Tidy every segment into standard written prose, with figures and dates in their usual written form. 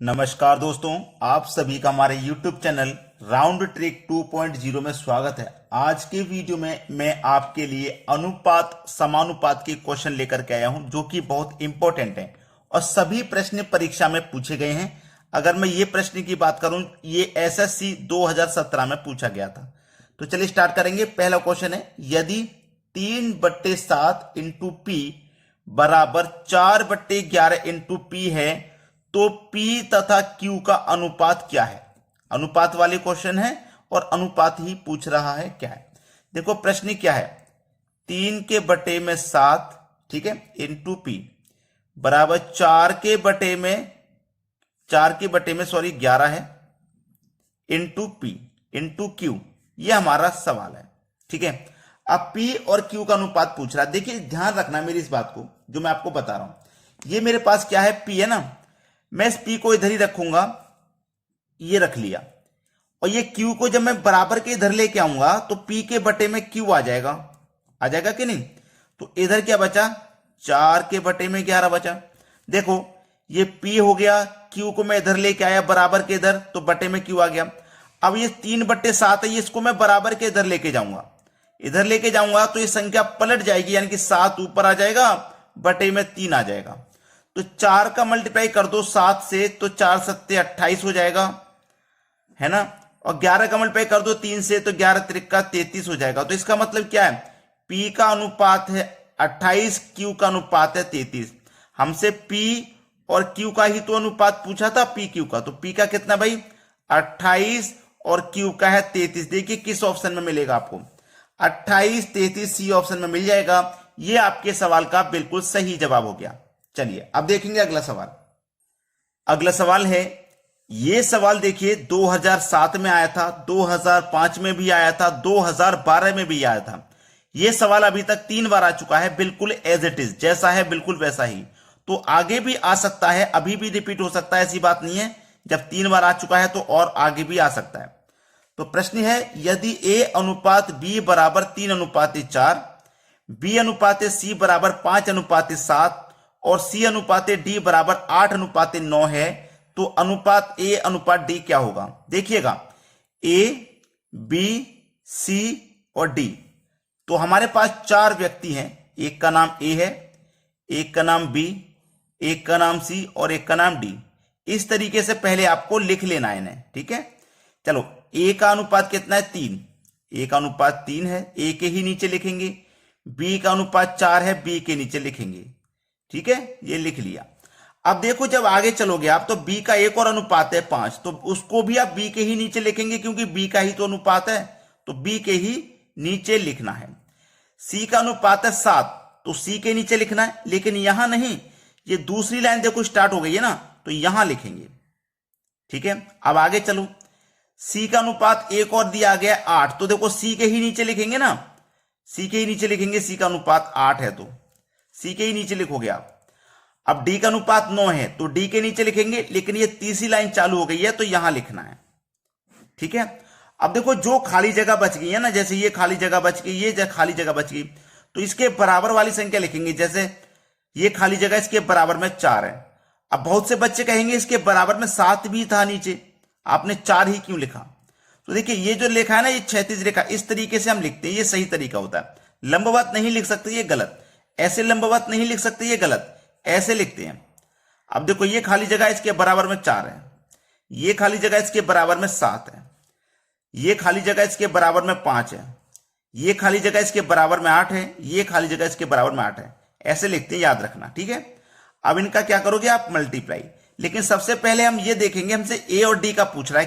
नमस्कार दोस्तों, आप सभी का हमारे YouTube चैनल राउंड ट्रिक 2.0 में स्वागत है। आज के वीडियो में मैं आपके लिए अनुपात समानुपात के क्वेश्चन लेकर के आया हूं जो कि बहुत इंपॉर्टेंट है और सभी प्रश्न परीक्षा में पूछे गए हैं। अगर मैं ये प्रश्न की बात करूं, ये एसएससी 2017 में पूछा गया था। तो चलिए स्टार्ट करेंगे। पहला क्वेश्चन है, यदि 3/7 इंटू पी बराबर 4/11 इंटू पी है तो P तथा Q का अनुपात क्या है। अनुपात वाले क्वेश्चन है और अनुपात ही पूछ रहा है क्या है। देखो प्रश्न क्या है, 3/7, ठीक है, इंटू पी बराबर 4/11 है इंटू पी इंटू क्यू। ये हमारा सवाल है, ठीक है। अब P और Q का अनुपात पूछ रहा है। देखिए ध्यान रखना मेरी इस बात को जो मैं आपको बता रहा हूं। ये मेरे पास क्या है, P है ना, मैं इस P को इधर ही रखूंगा, ये रख लिया। और ये Q को जब मैं बराबर के इधर लेके आऊंगा तो P के बटे में Q आ जाएगा कि नहीं। तो इधर क्या बचा, 4/11 बचा। देखो ये P हो गया, Q को मैं इधर लेके आया बराबर के इधर तो बटे में Q आ गया। अब ये 3/7 है, ये इसको मैं बराबर के इधर लेके जाऊंगा, इधर लेके जाऊंगा तो ये संख्या पलट जाएगी, यानी कि 7 ऊपर आ जाएगा, बटे में 3 आ जाएगा। तो 4 का मल्टीप्लाई कर दो 7 से तो 4×7 28 हो जाएगा, है ना। और 11 का मल्टीप्लाई कर दो 3 से तो 11×3 33 हो जाएगा। तो इसका मतलब क्या है, P का अनुपात है 28, Q का अनुपात है 33। हमसे P और Q का ही तो अनुपात पूछा था, P Q का। तो P का कितना भाई 28 और Q का है 33। देखिए किस ऑप्शन में मिलेगा आपको, 28 33 सी ऑप्शन में मिल जाएगा। ये आपके सवाल का बिल्कुल सही जवाब हो गया। चलिए अब देखेंगे अगला सवाल। अगला सवाल है, ये सवाल देखिए 2007 में आया था, 2005 में भी आया था, 2012 में भी आया था। ये सवाल अभी तक 3 बार आ चुका है, बिल्कुल एज इट इज, जैसा है बिल्कुल वैसा ही। तो आगे भी आ सकता है, अभी भी रिपीट हो सकता है, ऐसी बात नहीं है। जब 3 बार आ चुका है तो और आगे भी आ सकता है। तो प्रश्न है, यदि A अनुपात B बराबर 3:4, B अनुपात C बराबर 5:7 और C अनुपात D बराबर 8:9 है तो अनुपात A अनुपात D क्या होगा। देखिएगा A, B, C और D। तो हमारे पास 4 व्यक्ति हैं, एक का नाम A है, एक का नाम B, एक का नाम C और एक का नाम D। इस तरीके से पहले आपको लिख लेना है इन्हें, ठीक है। चलो A का अनुपात कितना है 3, A का अनुपात 3 है, A के ही नीचे लिखेंगे। B का अनुपात 4 है, B के नीचे लिखेंगे, ठीक है, ये लिख लिया। अब देखो जब आगे चलोगे आप तो B का एक और अनुपात है 5, तो उसको भी आप B के ही नीचे लिखेंगे क्योंकि B का ही तो अनुपात है, तो B के ही नीचे लिखना है। C का अनुपात है 7, तो C के नीचे लिखना है, लेकिन यहां नहीं, ये दूसरी लाइन देखो स्टार्ट हो गई है ना, तो यहां लिखेंगे, ठीक है। अब आगे चलो, C का अनुपात एक और दिया गया 8, तो देखो C के ही नीचे लिखेंगे ना, C के ही नीचे लिखेंगे। C का अनुपात 8 है तो C के ही नीचे लिखोगे आप। अब D का अनुपात 9 है तो D के नीचे लिखेंगे, लेकिन ये तीसरी लाइन चालू हो गई है तो यहां लिखना है, ठीक है। अब देखो जो खाली जगह बच गई है ना, जैसे ये खाली जगह बच गई, ये खाली जगह बच गई, तो इसके बराबर वाली संख्या लिखेंगे। जैसे ये खाली जगह इसके बराबर में 4 है। अब बहुत से बच्चे कहेंगे इसके बराबर में 7 भी था नीचे, आपने 4 ही क्यों लिखा। तो देखिए ये जो लिखा है ना, ये क्षैतिज रेखा, इस तरीके से हम लिखते हैं, ये सही तरीका होता है। लंबवत नहीं लिख सकते, ये गलत। ऐसे लंबवत नहीं लिख सकते, ये गलत। ऐसे लिखते हैं। अब देखो ये खाली जगह इसके बराबर में 4 है, ये खाली जगह इसके बराबर में 7 है, ये खाली जगह इसके बराबर में 5 है, ये खाली जगह इसके बराबर में 8 है, ये खाली जगह इसके बराबर में 8 है। ऐसे लिखते हैं, याद रखना, ठीक है। अब इनका क्या करोगे आप, मल्टीप्लाई। लेकिन सबसे पहले हम ये देखेंगे, हमसे ए और डी का पूछ रहा है,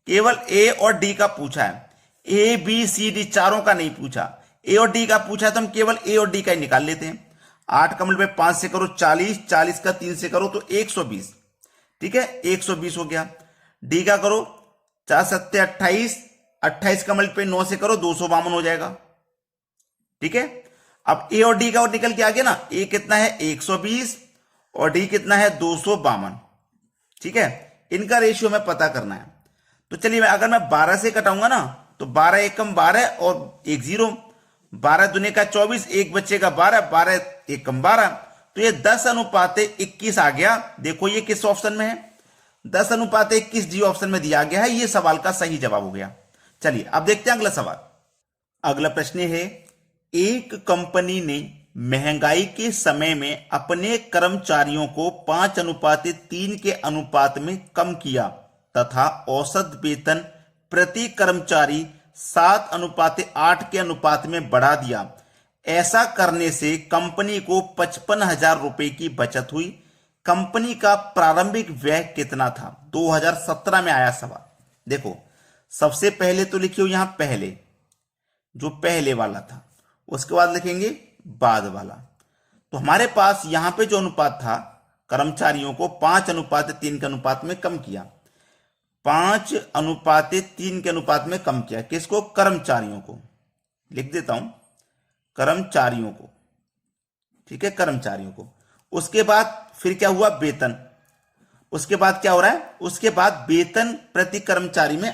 केवल ए और डी का पूछा है, ए बी सी डी चारों का नहीं पूछा। ए और डी का पूछा तो हम केवल ए और डी का ही निकाल लेते हैं। 8 का मल्टीप्लाई 5 से करो 40, 40 का 3 से करो तो 120, ठीक है, 120 हो गया। डी का करो 4×7 28, 28 का मल्टीप्लाई 9 से करो 252 हो जाएगा, ठीक है। अब ए और डी का और निकल के आ गया ना, ए कितना है 120 और डी कितना है 252, ठीक है। इनका रेशियो हमें पता करना है। तो चलिए अगर मैं 12 से कटाऊंगा ना तो 12 एकम 12 और 1 0, 12 दूने का 24, एक बच्चे का 12, 12 एकम 12, तो ये 10:21 आ गया। देखो ये किस ऑप्शन में है, 10:1 किस डी ऑप्शन में दिया गया है, यह सवाल का सही जवाब हो गया। चलिए अब देखते हैं अगला सवाल। अगला प्रश्न है, एक कंपनी ने महंगाई के समय में अपने कर्मचारियों को 5:3 के अनुपात में कम किया तथा औसत वेतन प्रति कर्मचारी 7:8 के अनुपात में बढ़ा दिया। ऐसा करने से कंपनी को 55,000 रुपए की बचत हुई। कंपनी का प्रारंभिक व्यय कितना था? 2017 में आया सवाल। देखो सबसे पहले तो लिखियो यहां पहले, जो पहले वाला था, उसके बाद लिखेंगे बाद वाला। तो हमारे पास यहां पे जो अनुपात था, कर्मचारियों को 5:3 के अनुपात में कम किया। 5:3 के अनुपात में कम किया किसको? कर्मचारियों को। लिख देता हूं कर्मचारियों को, ठीक है, कर्मचारियों को। उसके बाद फिर क्या हुआ? वेतन। उसके बाद क्या हो रहा है? उसके बाद वेतन प्रति कर्मचारी में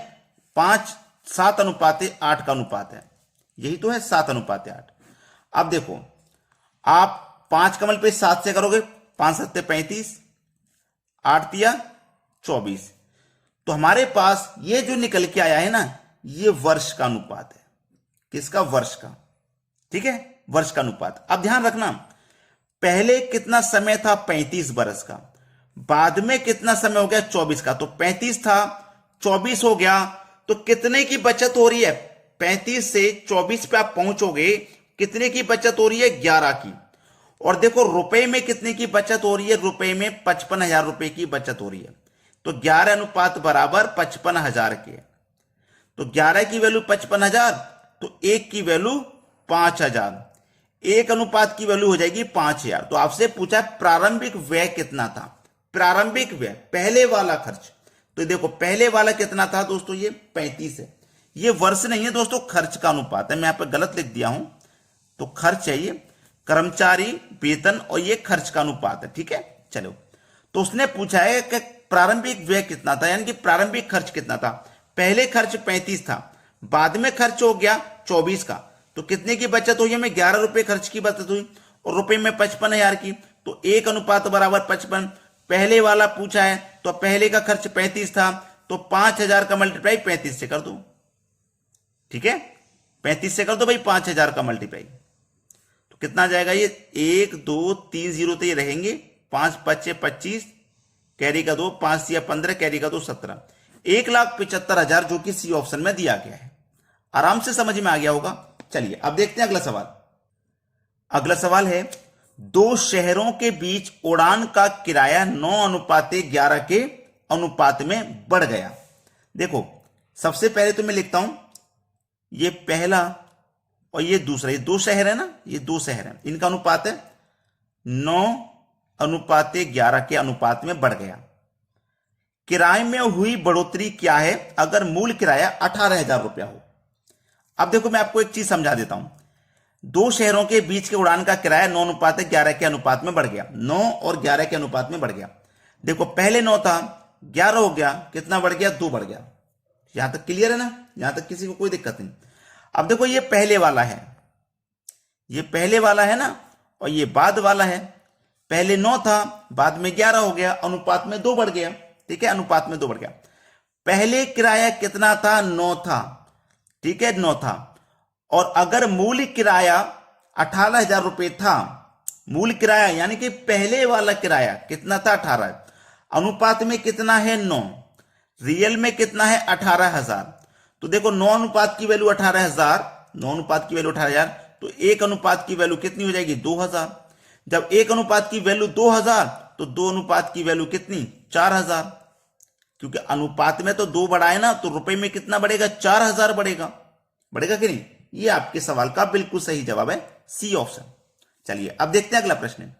7:8 का अनुपात है। यही तो है 7:8। अब देखो आप 5 कमल पे 7 से करोगे, 5 7 35, 8 तिया 24। तो हमारे पास ये जो निकल के आया है ना, ये वर्ष का अनुपात है। किसका? वर्ष का, ठीक है, वर्ष का अनुपात। अब ध्यान रखना, पहले कितना समय था? 35 वर्ष का। बाद में कितना समय हो गया? 24 का। तो 35 था, 24 हो गया, तो कितने की बचत हो रही है? 35 से 24 पे आप पहुंचोगे, कितने की बचत हो रही है? 11 की। और देखो रुपए में कितने की बचत हो रही है? रुपए में 55,000 रुपए की बचत हो रही है। तो 11 अनुपात बराबर 55,000 के। तो 11 की वैल्यू 55,000, तो 1 की वैल्यू 5,000। 1 अनुपात की वैल्यू हो जाएगी 5,000। तो आपसे पूछा प्रारंभिक व्यय कितना था? प्रारंभिक व्यय, पहले वाला खर्च। तो देखो पहले वाला कितना था दोस्तों? ये 35 है। ये वर्ष नहीं है दोस्तों, खर्च का अनुपात है। मैं यहां पर गलत लिख दिया हूं, तो खर्च है ये, कर्मचारी वेतन, और ये खर्च का अनुपात है, ठीक है। चलो, तो उसने पूछा है कि प्रारंभिक व्यय कितना था, यानी कि प्रारंभिक खर्च कितना था। पहले खर्च 35 था, बाद में खर्च हो गया 24 का। तो कितने की बचत हुई? हमें 11 रुपए खर्च की बचत हुई, और रुपए में 55,000 की। तो 1 अनुपात बराबर 55। पहले वाला पूछा है, तो पहले का खर्च 35 था, तो 5,000 का मल्टीप्लाई 35 से कर दो, ठीक है, 35 से कर दो भाई 5,000 का मल्टीप्लाई। तो कितना जाएगा ये? 1 2 3 0 तो ये रहेंगे, 5 5 25, कैरी का 2, 5 या 15, कैरी का 2 17, 1,75,000, जो कि सी ऑप्शन में दिया गया है। आराम से समझ में आ गया होगा। चलिए अब देखते हैं अगला सवाल। अगला सवाल है, 2 शहरों के बीच उड़ान का किराया 9:11 के अनुपात में बढ़ गया। देखो सबसे पहले तो मैं लिखता हूं, ये पहला और ये दूसरा, ये 2 शहर है ना, ये 2 शहर है, इनका अनुपात है 9:11 के अनुपात में बढ़ गया। किराए में हुई बढ़ोतरी क्या है? अगर मूल किराया 18,000 रुपया हो। अब देखो मैं आपको एक चीज समझा देता हूं। 2 शहरों के बीच के उड़ान का किराया 9:11 के अनुपात में बढ़ गया। 9 और 11 के अनुपात में बढ़ गया। देखो पहले 9 था, 11 हो गया, कितना बढ़ गया? 2 बढ़ गया। यहां तक क्लियर है ना? यहां तक किसी को कोई दिक्कत नहीं। अब देखो ये पहले वाला है, ये पहले वाला है ना, और ये बाद वाला है। पहले 9 था, बाद में 11 हो गया, अनुपात में 2 बढ़ गया, ठीक है, अनुपात में 2 बढ़ गया। पहले किराया कितना था? 9 था, ठीक है, 9 था। और अगर मूल किराया 18,000 रुपए था, मूल किराया यानी कि पहले वाला किराया कितना था? 18। अनुपात में कितना है? 9। रियल में कितना है? 18,000। तो देखो 9 अनुपात की वैल्यू 18,000, 9 अनुपात की वैल्यू 18,000, तो 1 अनुपात की वैल्यू कितनी हो जाएगी? 2,000। जब 1 अनुपात की वैल्यू 2,000, तो 2 अनुपात की वैल्यू कितनी? 4,000। क्योंकि अनुपात में तो 2 बढ़ा है ना, तो रुपए में कितना बढ़ेगा? 4,000 बढ़ेगा। बढ़ेगा कि नहीं? ये आपके सवाल का बिल्कुल सही जवाब है, सी ऑप्शन। चलिए अब देखते हैं अगला प्रश्न।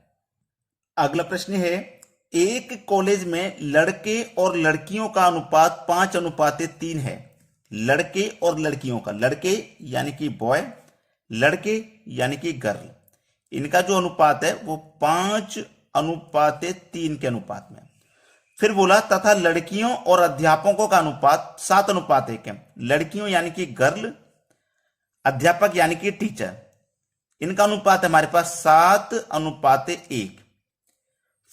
अगला प्रश्न है, एक कॉलेज में लड़के और लड़कियों का अनुपात 5:3 है। लड़के और लड़कियों का, लड़के यानी कि बॉय, लड़के यानी कि गर्ल, इनका जो अनुपात है वो 5:3 के अनुपात में। फिर बोला तथा लड़कियों और अध्यापकों का अनुपात 7:1 है। लड़कियों यानी कि गर्ल, अध्यापक यानी कि टीचर, इनका अनुपात हमारे पास 7:1।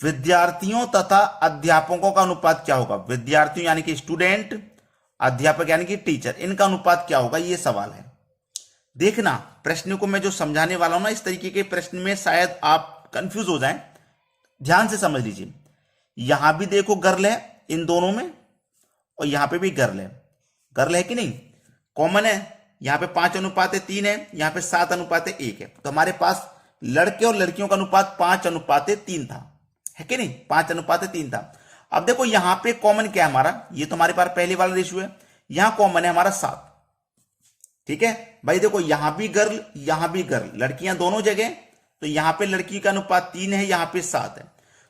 विद्यार्थियों तथा अध्यापकों का अनुपात क्या होगा? विद्यार्थियों यानी कि स्टूडेंट, अध्यापक यानी कि टीचर, इनका अनुपात क्या होगा? ये सवाल है। देखना प्रश्न को मैं जो समझाने वाला हूं ना, इस तरीके के प्रश्न में शायद आप कंफ्यूज हो जाएं। ध्यान से समझ लीजिए। यहां भी देखो गर्ल है इन दोनों में, और यहां पे भी गर्ल है। गर्ल है कि नहीं? कॉमन है। यहां पे 5:3 है, यहां पे 7:1 है। तो हमारे पास लड़के और लड़कियों का अनुपात 5:3 था, है कि नहीं? 5:3 था। अब देखो यहां पे कॉमन क्या है हमारा? ये तो हमारे पास पहले वाला रेशियो है। यहां कॉमन है हमारा 7। ठीक है भाई, देखो यहां भी गर्ल, यहां भी गर्ल, लड़कियां दोनों जगह। तो यहां पे लड़की का अनुपात 3 है, यहां पे 7 है।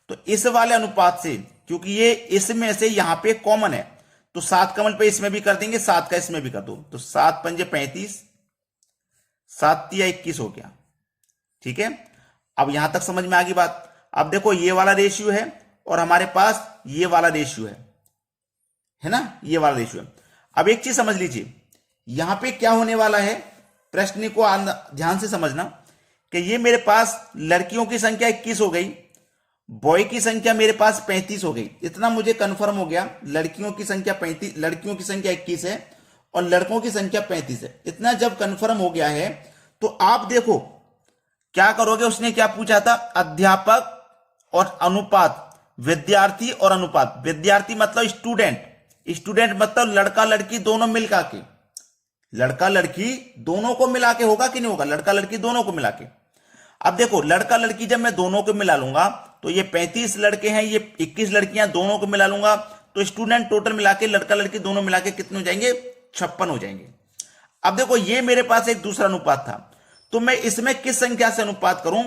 तो इस वाले अनुपात से, क्योंकि ये इसमें से यहां पे कॉमन है, तो 7 का मल्टीप्लाई इसमें भी कर देंगे, 7 का इसमें भी कर दो। तो 7 पंजे 35, 7 तिया 21 हो गया। ठीक है, अब यहां तक समझ में आ गई बात। अब देखो ये वाला रेशियो है और हमारे पास ये वाला रेशियो है ना, ये वाला रेशियो है। अब एक चीज समझ लीजिए, यहां पे क्या होने वाला है, प्रश्न को ध्यान से समझना कि ये मेरे पास लड़कियों की संख्या 21 हो गई, बॉय की संख्या मेरे पास 35 हो गई। इतना मुझे कंफर्म हो गया, लड़कियों की संख्या 35, लड़कियों की संख्या 21 है और लड़कों की संख्या 35 है। इतना जब कंफर्म हो गया है तो आप देखो क्या करोगे। उसने क्या पूछा था? अध्यापक और अनुपात, विद्यार्थी और अनुपात। विद्यार्थी मतलब स्टूडेंट, स्टूडेंट मतलब लड़का लड़की दोनों मिलकर के, लड़का लड़की दोनों को मिला के होगा कि नहीं होगा? लड़का लड़की दोनों को मिला के। अब देखो लड़का लड़की जब मैं दोनों को मिला लूंगा तो ये 35 लड़के हैं, ये 21 लड़कियां, दोनों को मिला लूंगा तो स्टूडेंट टोटल मिला के, लड़का लड़की दोनों मिला के कितने हो जाएंगे? 56 हो जाएंगे। अब देखो ये मेरे पास एक दूसरा अनुपात था, तो मैं इसमें किस संख्या से अनुपात करूं?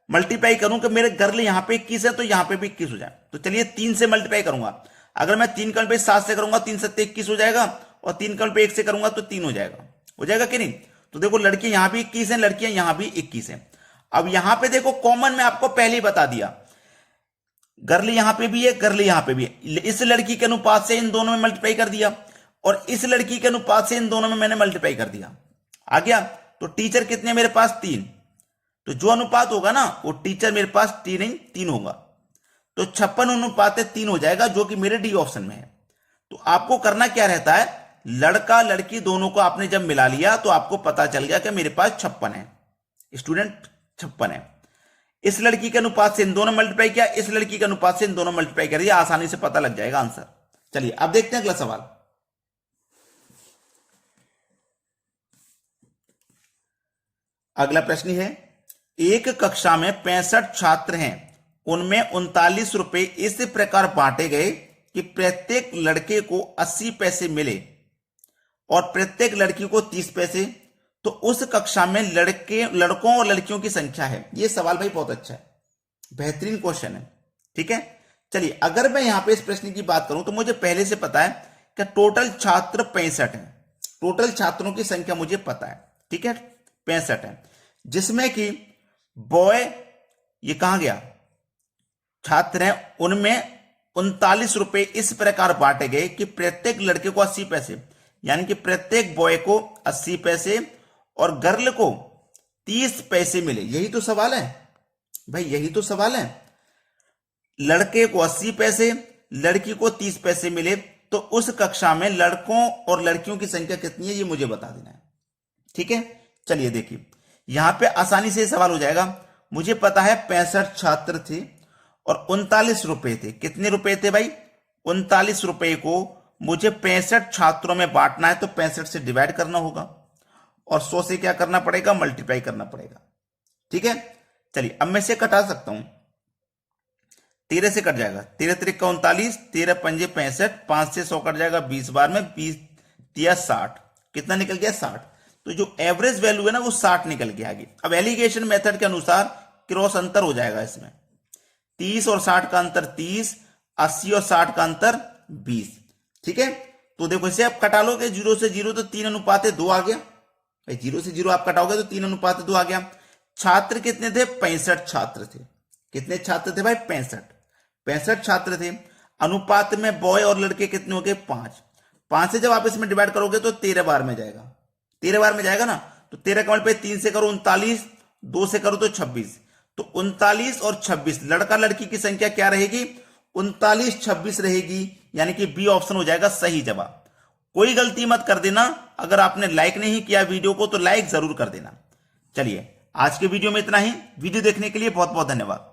मल्टीप्लाई करूं कि मेरे गर्ल यहां पे 21 है तो यहां पे भी 21 हो जाए। तो चलिए 3 से मल्टीप्लाई करूंगा। अगर मैं 3 का मल्टीप्लाई 7 से करूंगा, 3 7 21 हो जाएगा, और 3 का मल्टीप्लाई 1 से करूंगा तो 3 हो जाएगा कि नहीं? तो देखो लड़की यहां भी 21 है, लड़कियां यहां भी 21 है। अब यहां पे देखो कॉमन में आपको पहले ही बता दिया, गर्ल यहां पे भी है, गर्ल यहां पे भी है। इस लड़की के अनुपात से इन दोनों में मल्टीप्लाई कर दिया और इस लड़की के अनुपात से इन दोनों में मैंने मल्टीप्लाई कर दिया। आ गया? तो टीचर कितने मेरे पास? 3। तो जो अनुपात होगा ना वो टीचर मेरे पास 3 होगा। तो 56:3 हो जाएगा, जो कि मेरे डी ऑप्शन में है। तो आपको करना क्या रहता है? लड़का लड़की दोनों को आपने जब मिला लिया तो आपको पता चल गया कि मेरे पास 56 है, स्टूडेंट 56 है। इस लड़की के अनुपात से इन दोनों मल्टीप्लाई किया, इस लड़की के अनुपात से इन दोनों मल्टीप्लाई कर दिया, आसानी से पता लग जाएगा आंसर। चलिए अब देखते हैं अगला सवाल। अगला प्रश्न है, एक कक्षा में 65 छात्र हैं, उनमें 39 रुपए इस प्रकार बांटे गए कि प्रत्येक लड़के को 80 पैसे मिले और प्रत्येक लड़की को 30 पैसे। तो उस कक्षा में लड़कों और लड़कियों की संख्या है। यह सवाल भाई बहुत अच्छा है, बेहतरीन क्वेश्चन है। ठीक है, चलिए अगर मैं यहां पे इस प्रश्न की बात करूं तो मुझे पहले से पता है कि टोटल छात्र 65 हैं। टोटल छात्रों की संख्या मुझे पता है, ठीक है, 65 है, जिसमें कि बॉय, ये कहां गया, छात्र हैं, उनमें 39 रुपए इस प्रकार बांटे गए कि प्रत्येक लड़के को 80 पैसे, यानी कि प्रत्येक बॉय को 80 पैसे और गर्ल को 30 पैसे मिले। यही तो सवाल है भाई, यही तो सवाल है। लड़के को 80 पैसे, लड़की को 30 पैसे मिले, तो उस कक्षा में लड़कों और लड़कियों की संख्या कितनी है ये मुझे बता देना है। ठीक है, चलिए देखिए यहां पे आसानी से सवाल हो जाएगा। मुझे पता है 65 छात्र थे और 39 रुपए थे। कितने रुपए थे भाई? 39 रुपए को मुझे 65 छात्रों में बांटना है, तो 65 से डिवाइड करना होगा और 100 से क्या करना पड़ेगा? मल्टीप्लाई करना पड़ेगा। ठीक है, चलिए अब मैं इसे कटा सकता हूं। 13 से कट जाएगा, 13 त्रिक 39, 13 पंजे 65, 5 से 100 कट जाएगा 20 बार में, 20 तिया 60, कितना निकल गया? 60। तो जो एवरेज वैल्यू है ना वो 60 निकल के आगे। अब एलिगेशन मेथड के अनुसार क्रॉस अंतर हो जाएगा इसमें, 30 और 60 का अंतर 30, 80 और 60 का अंतर 20। ठीक है, तो देखो इसे आप कटा लोगे 0 से 0 तो 3:2 आ गया। भाई 0 से 0 आप कटाओगे तो 3:2 आ गया। छात्र कितने थे? 65 छात्र थे। कितने छात्र थे भाई? 65 छात्र थे। अनुपात में बॉय और लड़के कितने हो गए? 5। 5 से जब आप इसमें डिवाइड करोगे तो 13 बार में जाएगा, 13 बार में जाएगा ना। तो 13 का मल्टीप्लाई 3 से करो 39, 2 से करो तो 26, तो 39 और 26 लड़का लड़की की संख्या क्या रहेगी? 39 26 रहेगी, यानी कि बी ऑप्शन हो जाएगा सही जवाब। कोई गलती मत कर देना, अगर आपने लाइक नहीं किया वीडियो को तो लाइक जरूर कर देना। चलिए आज के वीडियो में इतना ही। वीडियो देखने के लिए बहुत बहुत धन्यवाद।